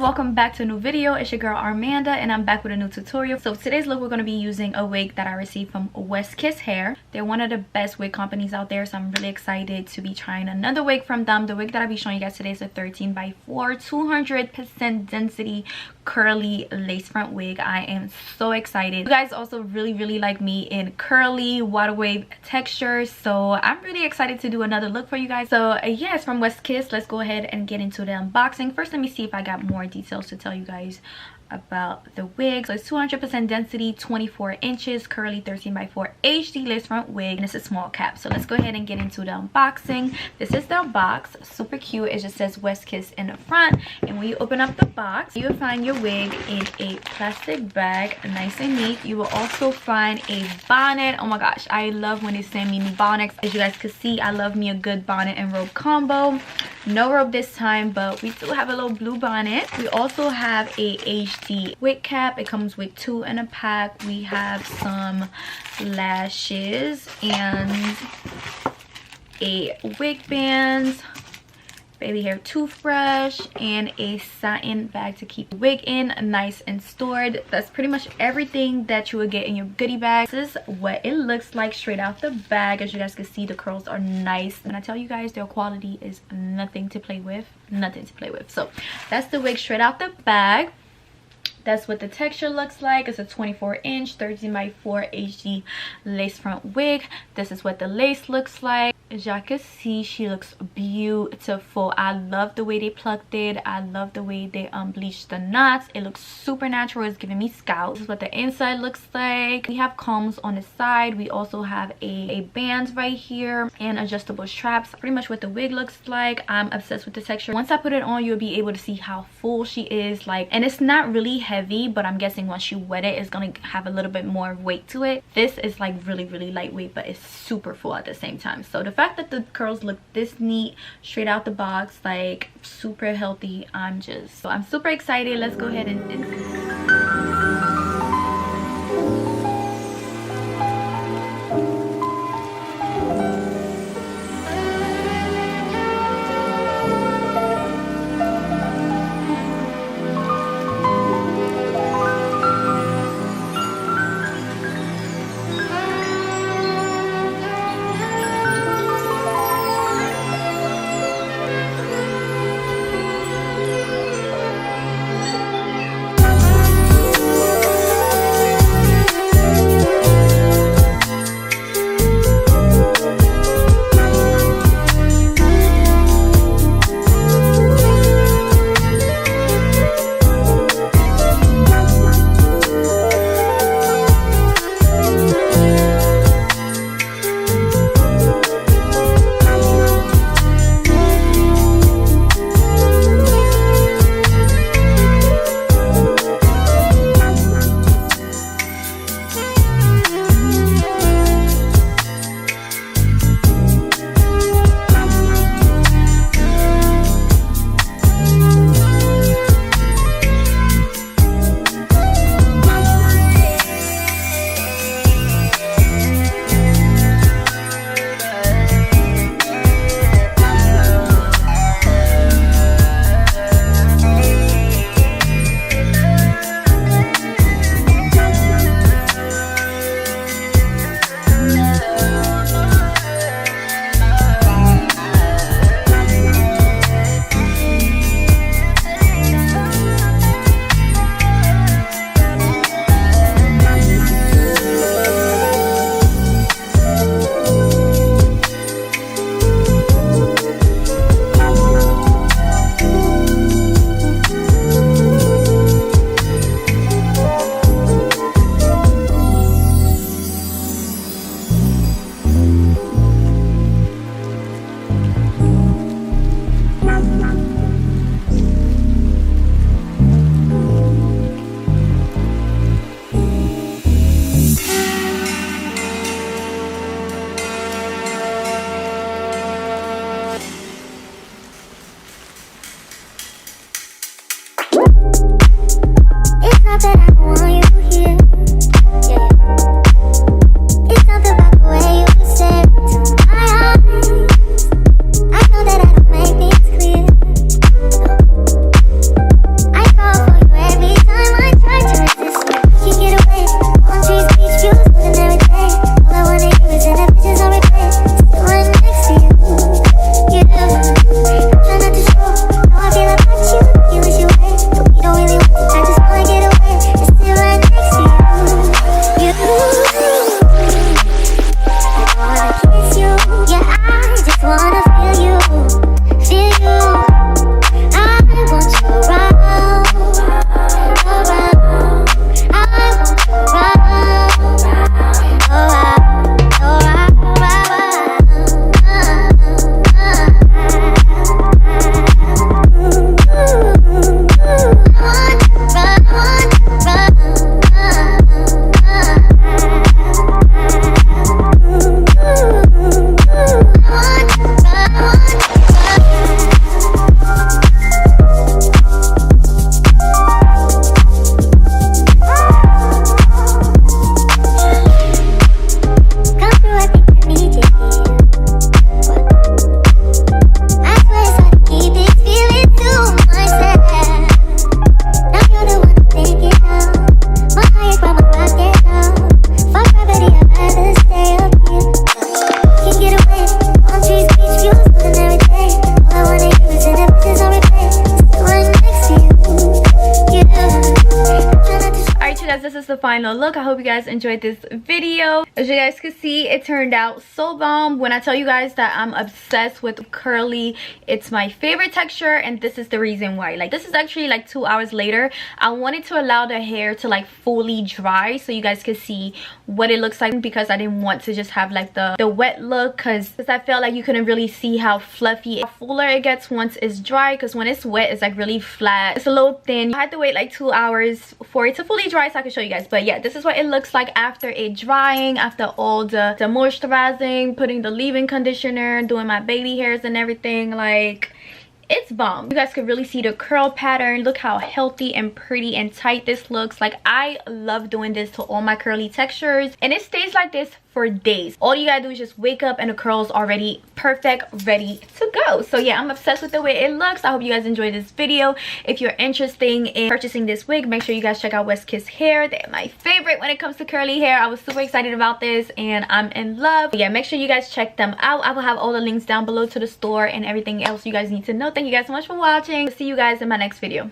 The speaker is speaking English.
welcome back to a new video. It's your girl Armanda and I'm back with a new tutorial. So today's look, we're going to be using a wig that I received from WestKissHair. They're one of the best wig companies out there, so I'm really excited to be trying another wig from them. The wig that I'll be showing you guys today is a 13x4 200% density curly lace front wig. I am so excited. You guys also really like me in curly water wave textures, so I'm really excited to do another look for you guys. So yeah, it's from WestKiss. Let's go ahead and get into the unboxing. First, let me see if I got more details to tell you guys about the wig. So it's 200% density, 24 inches, curly 13x4 HD lace front wig, and it's a small cap. So let's go ahead and get into the unboxing. This is the box, super cute. It just says WestKiss in the front, and when you open up the box, you'll find your wig in a plastic bag, nice and neat. You will also find a bonnet. Oh my gosh, I love when they send me new bonnets. As you guys can see, I love me a good bonnet and robe combo. No robe this time, but we do have a little blue bonnet. We also have a HD wig cap. It comes with 2 in a pack. We have some lashes and a wig band, baby hair toothbrush, and a satin bag to keep the wig in nice and stored. That's pretty much everything that you would get in your goodie bag. This is what it looks like straight out the bag. As you guys can see, the curls are nice, and I tell you guys, their quality is nothing to play with. So that's the wig straight out the bag. That's what the texture looks like. It's a 24-inch 13x4 HD lace front wig. This is what the lace looks like. As y'all can see, she looks beautiful. I love the way they plucked it. I love the way they bleached the knots. It looks super natural. It's giving me scalp. This is what the inside looks like. We have combs on the side. We also have a band right here and adjustable straps. Pretty much what the wig looks like. I'm obsessed with the texture. Once I put it on, you'll be able to see how full she is. And it's not really heavy, but I'm guessing once you wet it, it's gonna have a little bit more weight to it. This is like really lightweight, but it's super full at the same time. So the fact that the curls look this neat straight out the box, like super healthy, I'm super excited. Let's go ahead and the final look. I hope you guys enjoyed this video. As you guys can see, it turned out so bomb. When I tell you guys that I'm obsessed with curly, it's my favorite texture, and this is the reason why. Like, this is actually like 2 hours later. I wanted to allow the hair to like fully dry so you guys could see what it looks like, because I didn't want to just have like the wet look, because I felt like you couldn't really see how fluffy, how fuller it gets once it's dry, because when it's wet it's like really flat, it's a little thin. I had to wait like 2 hours for it to fully dry so I could show you guys. But yeah, this is what it looks like after it drying, after all the moisturizing, putting the leave-in conditioner, doing my baby hairs and everything. Like, it's bomb. You guys could really see the curl pattern. Look how healthy and pretty and tight this looks. Like, I love doing this to all my curly textures, and it stays like this for days. All you gotta do is just wake up and the curls already perfect, ready to go. So yeah, I'm obsessed with the way it looks. I hope you guys enjoyed this video. If you're interested in purchasing this wig, make sure you guys check out WestKissHair. They're my favorite when it comes to curly hair. I was super excited about this and I'm in love. But yeah, make sure you guys check them out. I will have all the links down below to the store and everything else you guys need to know. Thank you guys so much for watching. See you guys in my next video.